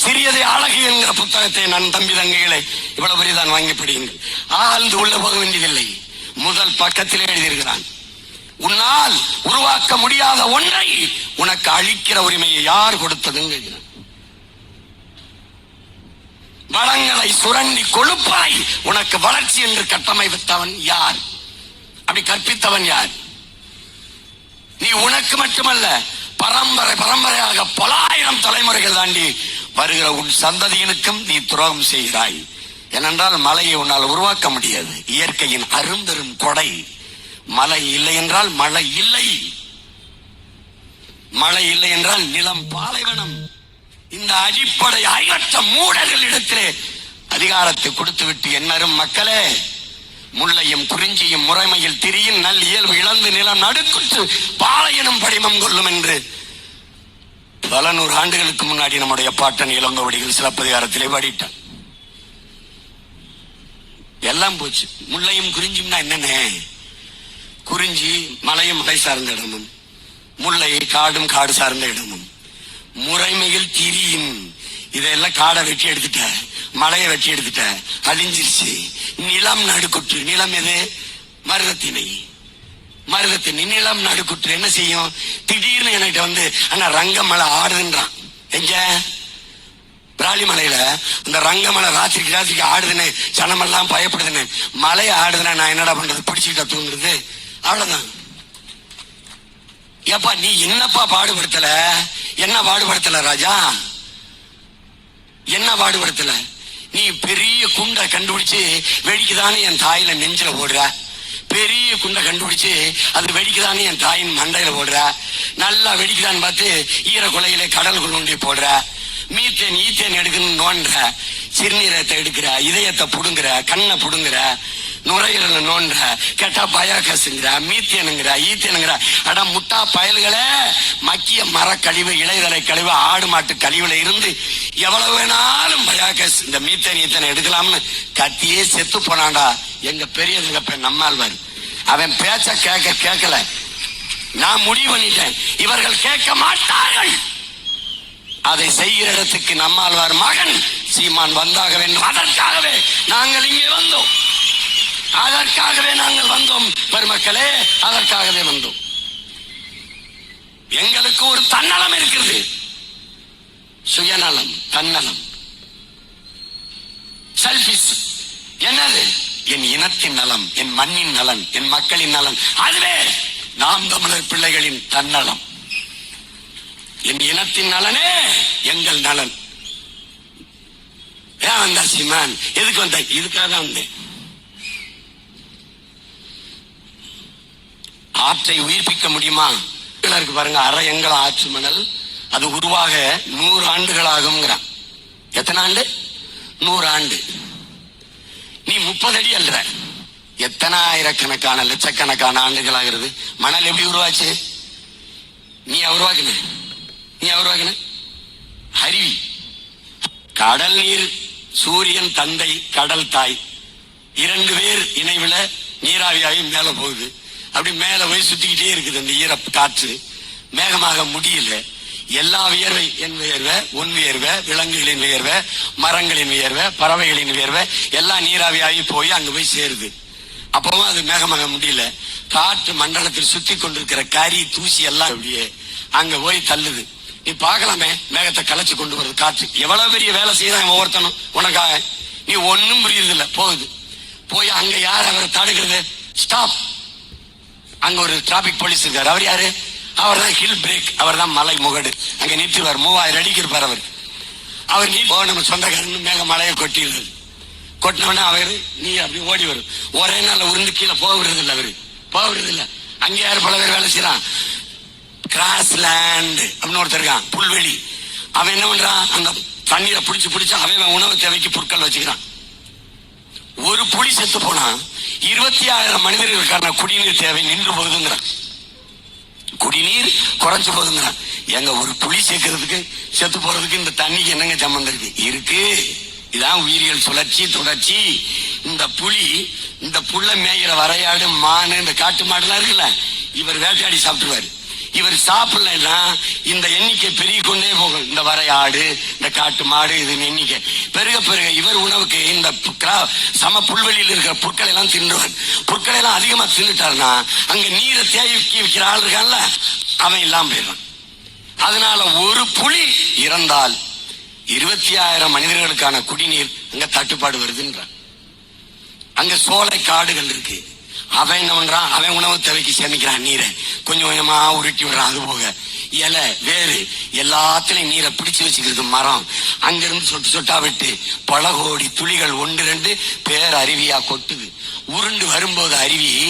சிறியதை அழகு என்கிற புத்தகத்தை நான் தம்பி தங்கைகளை இவ்வளவு பெரியதான் வாங்கி படியுங்கள். ஆழ்ந்து உள்ள போக வேண்டியதில்லை. முதல் பக்கத்திலே எழுதியிருக்கிறான், உன்னால் உருவாக்க முடியாத ஒன்றை உனக்கு அளிக்கிற உரிமையை யார் கொடுத்ததுன்னு. வளங்களை சுரண்டி கொழுப்பாய் உனக்கு வளர்ச்சி என்று கட்டமைத்தவன் யார்? அப்படி கற்பித்தவன் யார்? நீ உனக்கு மட்டுமல்ல, பரம்பரை பரம்பரையாக பல ஆயிரம் தலைமுறைகள் தாண்டி வருகிற உன் சந்ததியினுக்கும் நீ துரோகம் செய்கிறாய். ஏனென்றால் மலையை உன்னால் உருவாக்க முடியாது. இயற்கையின் அரும்பெரும் கொடை. மழை இல்லை என்றால் மழை இல்லை. மழை இல்லை என்றால் நிலம் பாலைவனம். இந்த அடிப்படை ஐயற்ற மூடர்களிடத்திலே அதிகாரத்தை கொடுத்துவிட்டு என்னரும் மக்களே, முல்லையும் குறிஞ்சியும் முறைமையில் திரியின் நல் இயல்பு இழந்து நிலம் நடுக்குற்று பாலையனும் படிமம் கொள்ளும் என்று பல நூறு ஆண்டுகளுக்கு முன்னாடி நம்முடைய பாட்டன் இளங்கோவடிகள் சிலப்பதிகாரத்திலே பாடிட்டான். எல்லாம் போச்சு. முல்லையும் குறிஞ்சியும்னா என்னென்ன? குறிஞ்சி மலையும் மலை சார்ந்த இடமும், முல்லை காடும் காடு சார்ந்த இடமும். முறைமையில் திரியின் இதெல்லாம் காடை வெட்டி எடுத்துட்ட, மலையை வெட்டி எடுத்துட்ட, அழிஞ்சிருச்சு. நிலம் நடுக்குற்று. நிலம் எது? மருதத்திணை. மருதத்திணை நிலம் நடுக்குற்று என்ன செய்யும்? திடீர்னு என்கிட்ட வந்து ஆனா ரங்கமலை ஆடுதுன்றான். எங்க? பிராலிமலையில இந்த ரங்கமலை ராத்திரிக்கு ஆடுதுன்னு சனமெல்லாம் பயப்படுதுன்னு. மலையை ஆடுதுன்னா நான் என்னடா பண்றது? பிடிச்சுக்கிட்ட தூங்குறது, அவ்வளவுதான். ஏப்பா நீ என்னப்பா பாடுபடுத்தல? என்ன பாடுபடுத்தல ராஜா? என்ன பாடுபடுத்தல? நீ பெரிய குண்டை கண்டுபிடிச்சு வெடிக்குதான்னு என் தாயில நெஞ்சில போடுற. பெரிய குண்டை கண்டுபிடிச்சு அது வெடிக்குதான்னு என் தாயின் மண்டையில போடுற. நல்லா வெடிக்குதான்னு பார்த்து ஈர கொலையில கடல் கொண்டு போடுற. மீத்தேன் ஈத்தேன் எடுக்கணும்னு நோண்டுற. சிறுநீரத்தை எடுக்கிற, இதயத்தை புடுங்குற, கண்ணை புடுங்குற, நுரையீரல நோண்டுற. கேட்டா பயாகசுங்கிற, மீத்தேனுங்கிற, ஈத்தேனுங்கிற. அட முட்டா பயல்களே, மக்கிய மரக்கழிவு, இலைதலை கழிவு, ஆடு மாட்டு கழிவுல இருந்து எவ்வளவு வேணாலும் பயாகஸ் இந்த மீத்தேன் ஈத்தேன் எடுக்கலாம்னு கத்தியே செத்து போனாண்டா எங்க பெரிய நம்மாழ்வார். அவன் பேச்ச கேட்கல. நான் முடிவு பண்ணிட்டேன், இவர்கள் கேட்க மாட்டார்கள். அதை செய்கிற இடத்துக்கு நம்மாழ்வார் மகன் சீமான் வந்தாக வேண்டும். அதற்காகவே நாங்கள் இங்கே வந்தோம். அதற்காகவே நாங்கள் வந்தோம் பெருமக்களே, அதற்காகவே வந்தோம். எங்களுக்கு ஒரு தன்னலம் இருக்கிறது. சுயநலம், தன்னலம், செல்ஃபிஷ். என்னது? என் இனத்தின் நலம், என் மண்ணின் நலன், என் மக்களின் நலன். அதுவே நாம் தமிழர் பிள்ளைகளின் தன்னலம். என் இனத்தின் நலனே எங்கள் நலன். ஏன் வந்தா சீமான்? எதுக்கு வந்த? இதுக்காக தான் வந்தேன். ஆற்றை உயிர்ப்பிக்க முடியுமா? இருக்கு பாருங்க, அரை எங்கள ஆற்று மணல் அது உருவாக 100 ஆண்டுகள் ஆகும்ங்கிறான். எத்தனை ஆண்டு? 100 ஆண்டு. நீ 30 அடி அல்ற. எத்தனை ஆயிரக்கணக்கான லட்சக்கணக்கான ஆண்டுகள் ஆகிறது. மணல் எப்படி உருவாச்சு? நீ உருவாக்குன அருவி. கடல் நீர், சூரியன் தந்தை, கடல் தாய், 2 பேர் இணைவுல நீராவியாகி மேல போகுது. அப்படி மேல போய் சுத்திக்கிட்டே இருக்குது அந்த ஈர காற்று. மேகமாக முடியல. எல்லா வியர்வை, என் வியர்வை, உன் வியர்வை, விலங்குகளின் வியர்வை, மரங்களின் வியர்வை, பறவைகளின் வியர்வை எல்லாம் நீராவியாகி போய் அங்க போய் சேருது. அப்பவும் அது மேகமாக முடியல. காற்று மண்டலத்தில் சுத்தி கொண்டிருக்கிற கரி தூசி எல்லாம் அப்படியே அங்க போய் தள்ளுது. நீ பார்க்கலாமே, மேகத்தை கலைச்சு கொண்டு வருது காற்று. எவ்வளவு பெரிய வேலை செய்யறான் ஒவ்வொருத்தனும் உனக்காக. நீ ஒன்னும் புரியுது இல்ல. போகுது. போய் அங்க யார் அவரை தடுக்கிறது? ஸ்டாப். அங்க ஒரு டிராபிக் போலீஸ் இருக்காரு. அவர் யாரு? அவர் தான் ஹில் பிரேக். அவர் தான் மலை முகடு. அங்க நிறுத்துவார். 3000 அடிக்கு இருப்பார் அவர். அவர் நீ நம்ம சொந்தக்காரன் மேக மலையை கொட்டிடுறது. கொட்டினோடனே அவர் நீ அப்படி ஓடி வரும். ஒரே நாள் உருந்து கீழே போகிறது இல்லை. அவரு போகிறது இல்லை. அங்கே யார் பல பேர் வேலை செய்யறான்? கிராஸ்லேண்ட் அப்படின்னு ஒருத்தர் இருக்கான், புல்வெளி. அவன் என்ன பண்றான்? அந்த தண்ணீரை பிடிச்சு அவன் உணவு தேவைக்கு பொருட்கள் வச்சுக்கிறான். ஒரு புலி செத்து போனா 26,000 மனிதர்களுக்கான குடிநீர் தேவை நின்று போகுதுங்கிறான். குடிநீர் குறைஞ்சு போகுதுங்கிறான். எங்க ஒரு புலி சேர்க்கறதுக்கு செத்து போறதுக்கு இந்த தண்ணிக்கு என்னங்க சம்பந்தம் இருக்கு? இதான் உயிரியல் சுழற்சி, தொடர்ச்சி. இந்த புலி, இந்த புள்ள மேய்கிற வரையாடு, மானு, இந்த காட்டு மாடுலாம் இருக்குல்ல, இவர் வேட்டையாடி சாப்பிட்டுருவாரு. இவர் சாப்பிடலன்னா இந்த எண்ணிக்கை பெருகி கொண்டே போகும். இந்த வரை ஆடு, இந்த காட்டு மாடு, இது எண்ணிக்கை பெருக பெருக இவர் உணவுக்கு இந்த சம புல்வெளியில் இருக்கிற புற்களை எல்லாம் தின்றுவார். புற்களை எல்லாம் அதிகமா தின்னுட்டாருன்னா அங்க நீரை தேக்கி வைக்கிற ஆள் இருக்கான்ல, அவன் இல்லாம போயிடுறான். அதனால ஒரு புலி இறந்தால் 26,000 மனிதர்களுக்கான குடிநீர் அங்க தட்டுப்பாடு வருதுன்றான். அங்க சோலை காடுகள் இருக்கு. அவன் என்ன பண்றான், அவன் உணவு தேவைக்கு சேமிக்கிறான் நீரை, கொஞ்சம் கொஞ்சமா உருட்டி விடுறான். அது போக இலை வேறு எல்லாத்திலையும் நீரை பிடிச்சு வச்சுக்கிறது மரம். அங்கிருந்து சொட்டு சொட்டா விட்டு பல கோடி துளிகள் 1-2 பேர் அருவியா கொட்டுது. உருண்டு வரும்போது அருவி